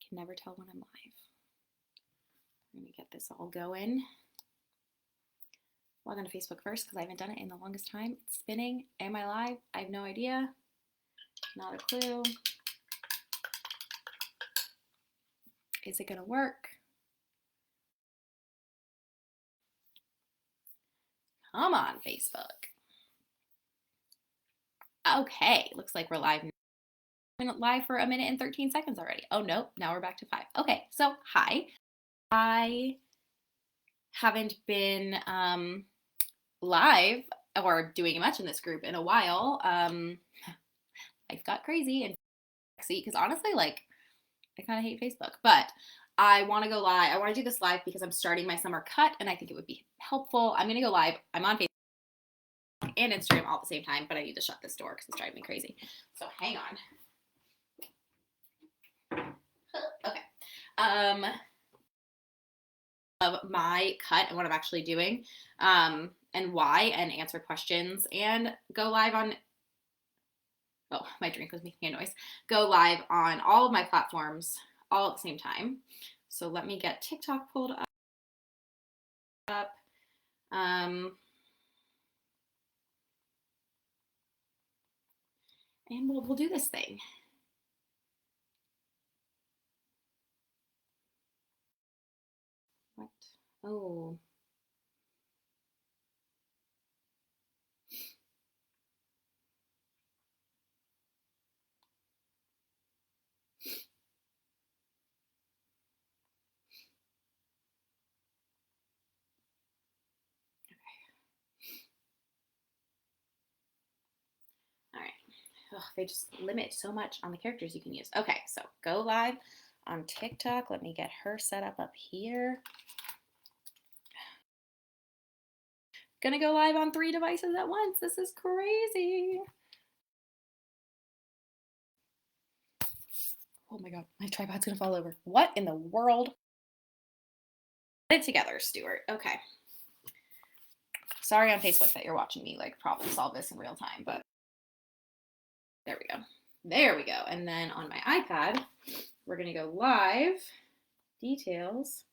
can never tell when I'm live. Let me get this all going. Log on to Facebook first because I haven't done it in the longest time. It's spinning. Am I live? I have no idea. Not a clue. Is it gonna work? Come on, Facebook. Okay, looks like we're live. Live for 1 minute and 13 seconds already. Oh no, now we're back to 5. Okay, so hi. I haven't been live or doing much in this group in a while. Life got crazy and sexy because honestly, like, I kind of hate Facebook, but I want to go live. I want to do this live because I'm starting my summer cut and I think it would be helpful. I'm going to go live. I'm on Facebook and Instagram all at the same time, but I need to shut this door because it's driving me crazy. So hang on. Okay. Of my cut and what I'm actually doing, and why, and answer questions and go live on, oh, my drink was making a noise, go live on all of my platforms all at the same time. So let me get TikTok pulled up. And we'll do this thing. What? Oh. All right. Ugh, they just limit so much on the characters you can use. Okay, so go live on TikTok. Let me get her set up here. Gonna go live on 3 devices at once. This is crazy. Oh my God, my tripod's gonna fall over. What in the world? Get it together, Stuart. Okay. Sorry on Facebook that you're watching me like problem solve this in real time, but there we go. There we go. And then on my iPad, we're gonna go live. Details.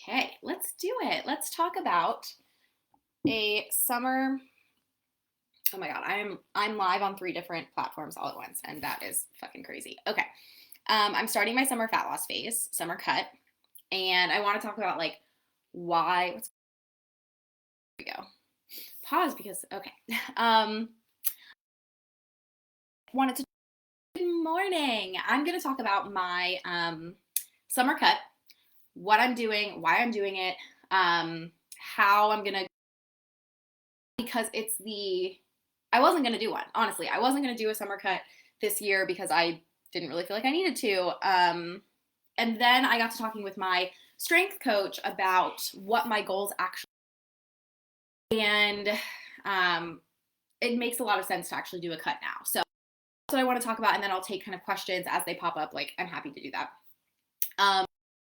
Okay, let's do it. Let's talk about a summer. Oh my God, I'm live on 3 different platforms all at once, and that is fucking crazy. Okay, I'm starting my summer fat loss phase, summer cut, and I want to talk about like why. Here we go. Pause because okay. Wanted to. Good morning. I'm gonna talk about my summer cut, what I'm doing, why I'm doing it, how I'm gonna, because it's I wasn't gonna do one, honestly. I wasn't gonna do a summer cut this year because I didn't really feel like I needed to. And then I got to talking with my strength coach about what my goals actually, and it makes a lot of sense to actually do a cut now. So that's what I want to talk about, and then I'll take kind of questions as they pop up. Like, I'm happy to do that.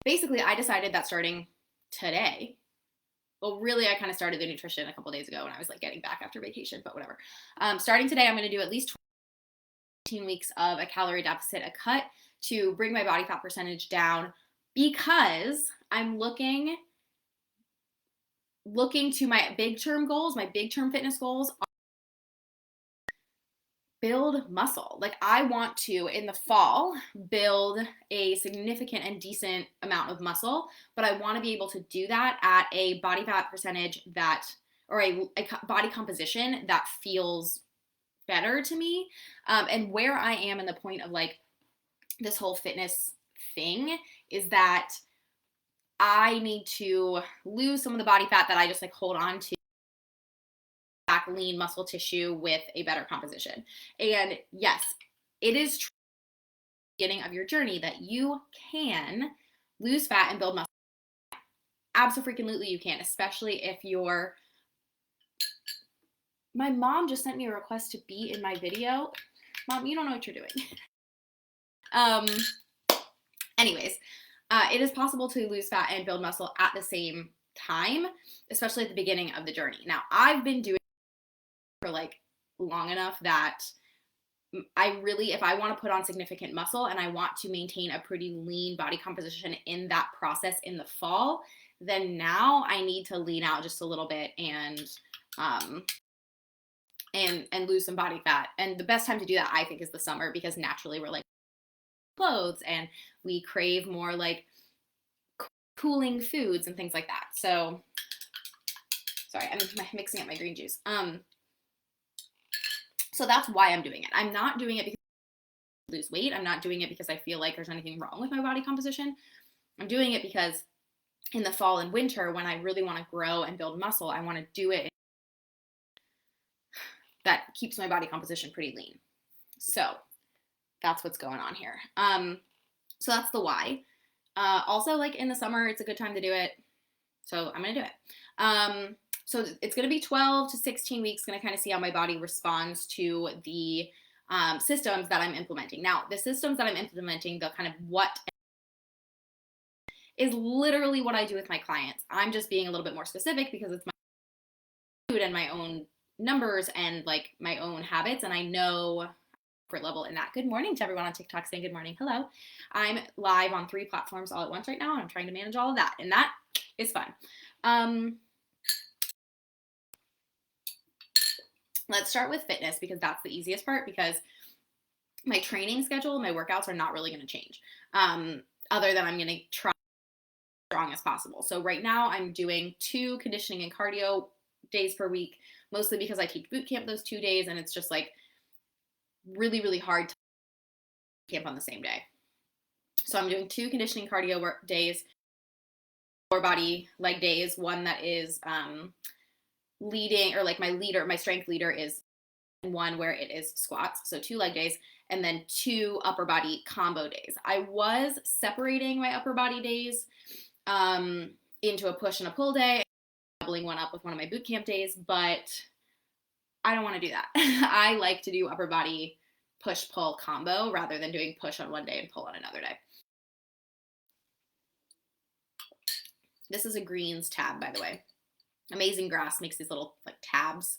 Basically, I decided that starting today, well, really, I kind of started the nutrition a couple days ago when I was like getting back after vacation, but whatever. Starting today, I'm going to do at least 18 weeks of a calorie deficit, a cut, to bring my body fat percentage down, because I'm looking to my big term goals, my big term fitness goals, build muscle. Like, I want to, in the fall, build a significant and decent amount of muscle, but I want to be able to do that at a body fat percentage that, or a body composition that feels better to me. And where I am in the point of like this whole fitness thing is that I need to lose some of the body fat that I just like hold on to, back lean muscle tissue with a better composition. And yes, it is true at the beginning of your journey that you can lose fat and build muscle. Absolutely you can, especially if you're My mom just sent me a request to be in my video. Mom, you don't know what you're doing. um, anyways, it is possible to lose fat and build muscle at the same time, especially at the beginning of the journey. Now, I've been doing it for like long enough that I really, if I want to put on significant muscle and I want to maintain a pretty lean body composition in that process in the fall, then now I need to lean out just a little bit um, and lose some body fat. And the best time to do that, I think, is the summer, because naturally we're like clothes and we crave more like cooling foods and things like that. So, sorry, I'm mixing up my green juice. So that's why I'm doing it. I'm not doing it because I lose weight. I'm not doing it because I feel like there's anything wrong with my body composition. I'm doing it because in the fall and winter, when I really want to grow and build muscle, I want to do it that keeps my body composition pretty lean. So that's what's going on here. So that's the why. Also, like in the summer, it's a good time to do it. So I'm going to do it. So it's going to be 12 to 16 weeks, going to kind of see how my body responds to the systems that I'm implementing. Now, the systems that I'm implementing, the kind of what is literally what I do with my clients. I'm just being a little bit more specific because it's my food and my own numbers and like my own habits. And I know level in that. Good morning to everyone on TikTok saying good morning. Hello. I'm live on 3 platforms all at once right now, and I'm trying to manage all of that, and that is fun. Let's start with fitness, because that's the easiest part, because my training schedule, my workouts are not really going to change, other than I'm going to try as strong as possible. So right now I'm doing 2 conditioning and cardio days per week, mostly because I teach boot camp those 2 days, and it's just like really, really hard to camp on the same day. So I'm doing 2 conditioning cardio work days, lower body leg days, one that is leading, or like my strength leader is, one where it is squats, so 2 leg days, and then 2 upper body combo days. I was separating my upper body days into a push and a pull day, doubling one up with one of my boot camp days, but I don't want to do that. I like to do upper body push-pull combo rather than doing push on one day and pull on another day. This is a greens tab, by the way. Amazing Grass makes these little like tabs.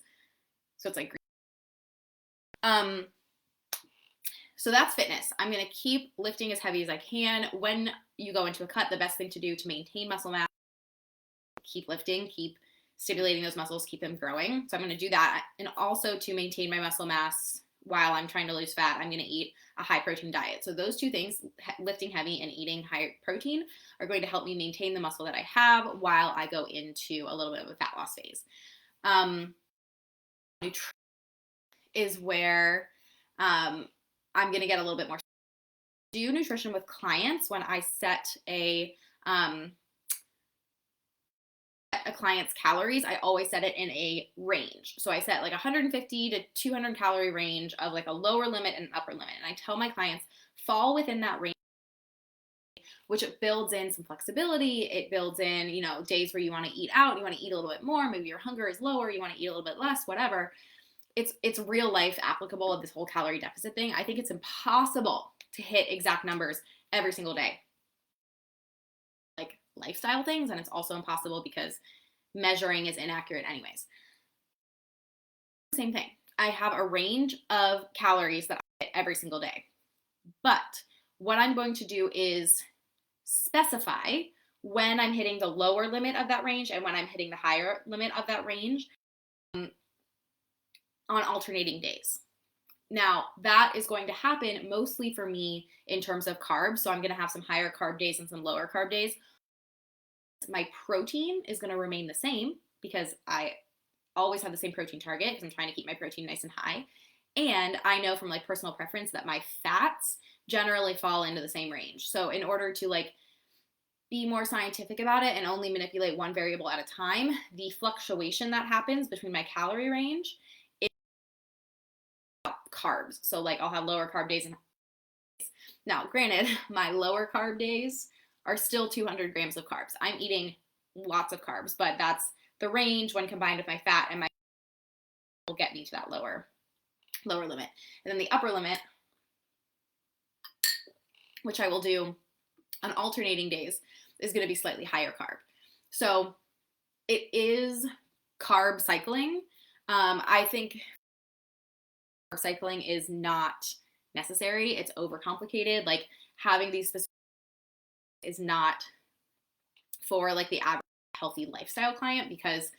So it's like green. So that's fitness. I'm going to keep lifting as heavy as I can. When you go into a cut, the best thing to do to maintain muscle mass, keep lifting, keep stimulating those muscles, keep them growing. So I'm going to do that. And also to maintain my muscle mass while I'm trying to lose fat, I'm going to eat a high protein diet. So those 2 things, lifting heavy and eating high protein, are going to help me maintain the muscle that I have while I go into a little bit of a fat loss phase. Nutrition is where I'm going to get a little bit more. Do nutrition with clients when I set a client's calories. I always set it in a range. So I set like 150 to 200 calorie range of like a lower limit and an upper limit. And I tell my clients, fall within that range, which it builds in some flexibility. It builds in, days where you want to eat out, you want to eat a little bit more, maybe your hunger is lower, you want to eat a little bit less, whatever. It's real life applicable of this whole calorie deficit thing. I think it's impossible to hit exact numbers every single day, like lifestyle things. And it's also impossible because measuring is inaccurate anyways. Same thing. I have a range of calories that I hit every single day. But what I'm going to do is specify when I'm hitting the lower limit of that range and when I'm hitting the higher limit of that range on alternating days. Now, that is going to happen mostly for me in terms of carbs. So I'm going to have some higher carb days and some lower carb days. My protein is going to remain the same because I always have the same protein target because I'm trying to keep my protein nice and high. And I know from like personal preference that my fats generally fall into the same range. So in order to like be more scientific about it and only manipulate one variable at a time, the fluctuation that happens between my calorie range is carbs. So like I'll have lower carb days and now, granted, my lower carb days are still 200 grams of carbs. I'm eating lots of carbs, but that's the range when combined with my fat and my will get me to that lower limit. And then the upper limit, which I will do on alternating days, is going to be slightly higher carb. So it is carb cycling. I think carb cycling is not necessary. It's overcomplicated. Like having these specific is not for like the average healthy lifestyle client, because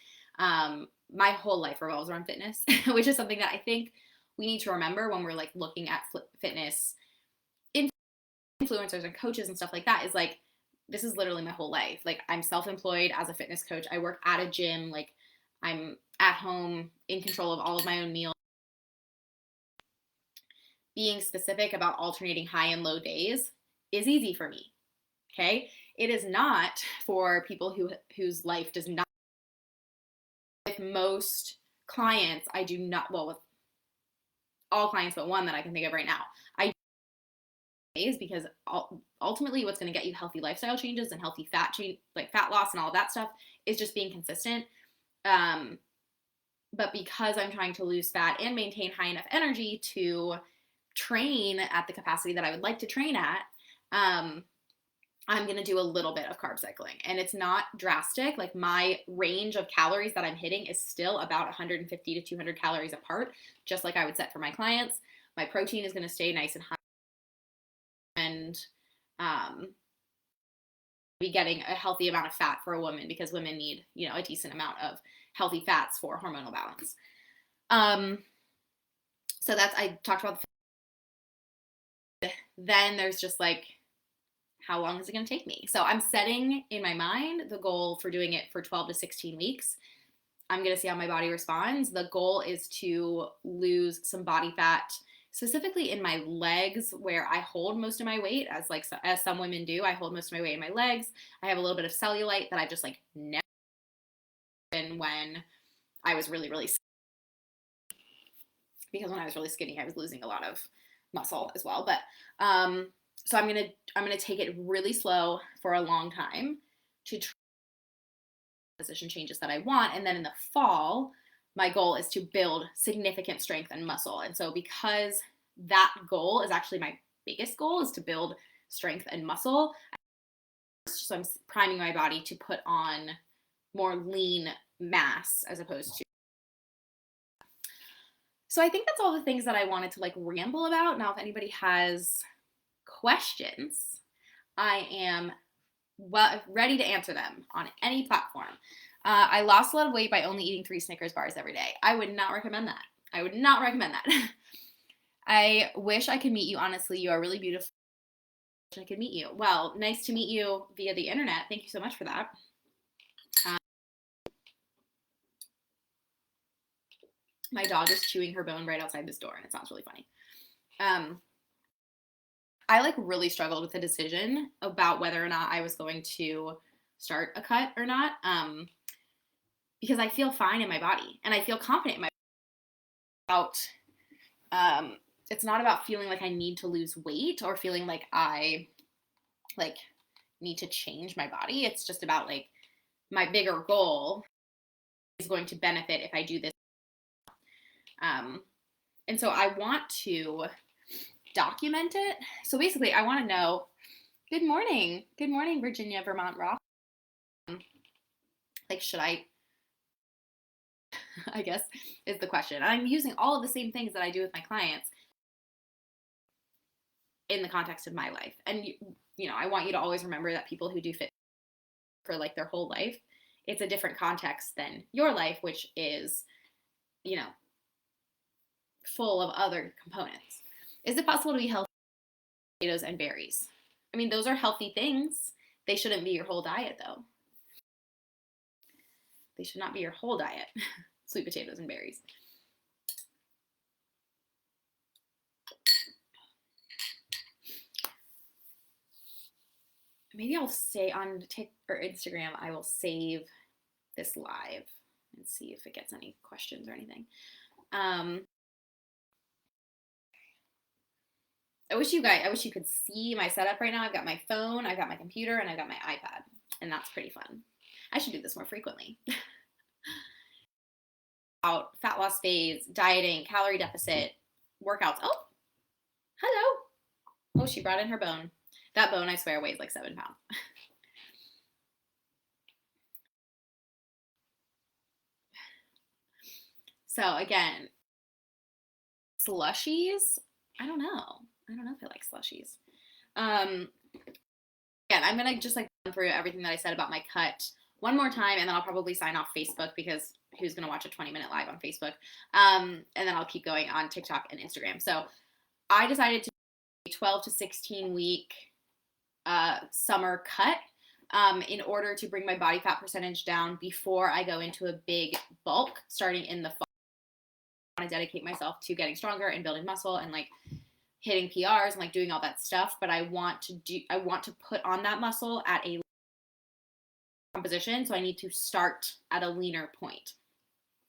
my whole life revolves around fitness, which is something that I think we need to remember when we're like looking at fitness influencers and coaches and stuff like that. Is like, this is literally my whole life. Like I'm self-employed as a fitness coach. I work at a gym. Like I'm at home in control of all of my own meals. Being specific about alternating high and low days is easy for me. Okay. It is not for people whose life does not. With most clients, I do not, well, with all clients but one that I can think of right now, I days, because ultimately what's going to get you healthy lifestyle changes and healthy fat change, like fat loss and all of that stuff, is just being consistent. But because I'm trying to lose fat and maintain high enough energy to train at the capacity that I would like to train at, I'm going to do a little bit of carb cycling. And it's not drastic. Like my range of calories that I'm hitting is still about 150 to 200 calories apart, just like I would set for my clients. My protein is going to stay nice and high, and be getting a healthy amount of fat for a woman, because women need, you know, a decent amount of healthy fats for hormonal balance. So that's, I talked about then there's just like, how long is it going to take me? So I'm setting in my mind the goal for doing it for 12 to 16 weeks. I'm going to see how my body responds. The goal is to lose some body fat, specifically in my legs, where I hold most of my weight, as some women do. I hold most of my weight in my legs. I have a little bit of cellulite that I've just like never been when I was really, really skinny. Because when I was really skinny, I was losing a lot of muscle as well. But so I'm gonna take it really slow for a long time to try position changes that I want. And then in the fall, my goal is to build significant strength and muscle. And so because that goal is actually my biggest goal, is to build strength and muscle, so I'm priming my body to put on more lean mass as opposed to. So I think that's all the things that I wanted to like ramble about. Now, if anybody has questions, I am ready to answer them on any platform. I lost a lot of weight by only eating 3 Snickers bars every day. I would not recommend that. I would not recommend that. I wish I could meet you. Honestly, you are really beautiful. I wish I could meet you. Well, nice to meet you via the internet. Thank you so much for that. My dog is chewing her bone right outside this door, and it sounds really funny. I like really struggled with the decision about whether or not I was going to start a cut or not, because I feel fine in my body and I feel confident in my body. It's not about feeling like I need to lose weight or feeling like I like need to change my body. It's just about like my bigger goal is going to benefit if I do this. And so I want to document it. So basically I want to know, good morning, Virginia, Vermont Rock. Like, should I guess is the question. I'm using all of the same things that I do with my clients in the context of my life. And, you know, I want you to always remember that people who do fit for like their whole life, it's a different context than your life, which is, you know, full of other components. Is it possible to be healthy with potatoes and berries? I mean, those are healthy things. They shouldn't be your whole diet, though. They should not be your whole diet. Sweet potatoes and berries. Maybe I'll stay on TikTok or Instagram. I will save this live and see if it gets any questions or anything. I wish you could see my setup right now. I've got my phone, I've got my computer, and I've got my iPad, and that's pretty fun. I should do this more frequently. about fat loss phase, dieting, calorie deficit, workouts. Oh, hello. Oh, she brought in her bone. That bone, I swear, weighs like 7 pounds. So again, slushies. I don't know if I like slushies. Again, I'm gonna just like run through everything that I said about my cut one more time, and then I'll probably sign off Facebook because who's gonna watch a 20-minute live on Facebook? And then I'll keep going on TikTok and Instagram. So I decided to do a 12 to 16 week summer cut in order to bring my body fat percentage down before I go into a big bulk starting in the fall. I want to dedicate myself to getting stronger and building muscle and like hitting PRs and like doing all that stuff, but I want to put on that muscle at a composition, so I need to start at a leaner point.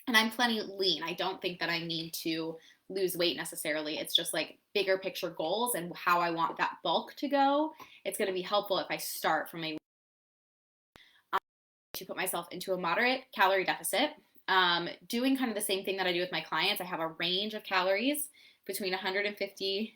And I'm plenty lean. I don't think that I need to lose weight necessarily. It's just like bigger picture goals and how I want that bulk to go. It's going to be helpful if I start from a to put myself into a moderate calorie deficit. Doing kind of the same thing that I do with my clients. I have a range of calories between 150.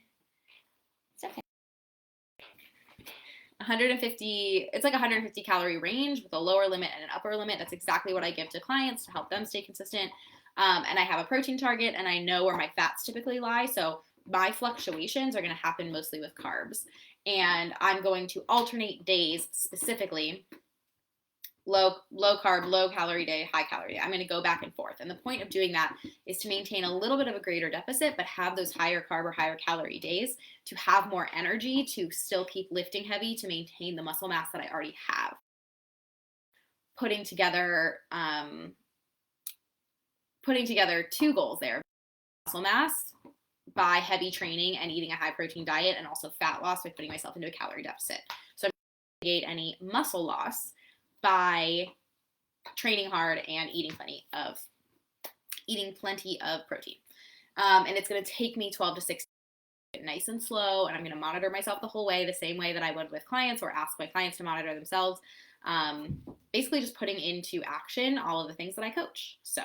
It's like 150 calorie range with a lower limit and an upper limit. That's exactly what I give to clients to help them stay consistent. And I have a protein target, and I know where my fats typically lie. So my fluctuations are going to happen mostly with carbs. And I'm going to alternate days, specifically low carb, low calorie day, high calorie day. I'm going to go back and forth. And the point of doing that is to maintain a little bit of a greater deficit, but have those higher carb or higher calorie days to have more energy to still keep lifting heavy to maintain the muscle mass that I already have. Putting together two goals there: muscle mass by heavy training and eating a high protein diet, and also fat loss by putting myself into a calorie deficit. So I'm going to mitigate any muscle loss by training hard and eating plenty of protein. And it's going to take me 12 to 16 nice and slow, and I'm going to monitor myself the whole way, the same way that I would with clients, or ask my clients to monitor themselves. Basically just putting into action all of the things that I coach. So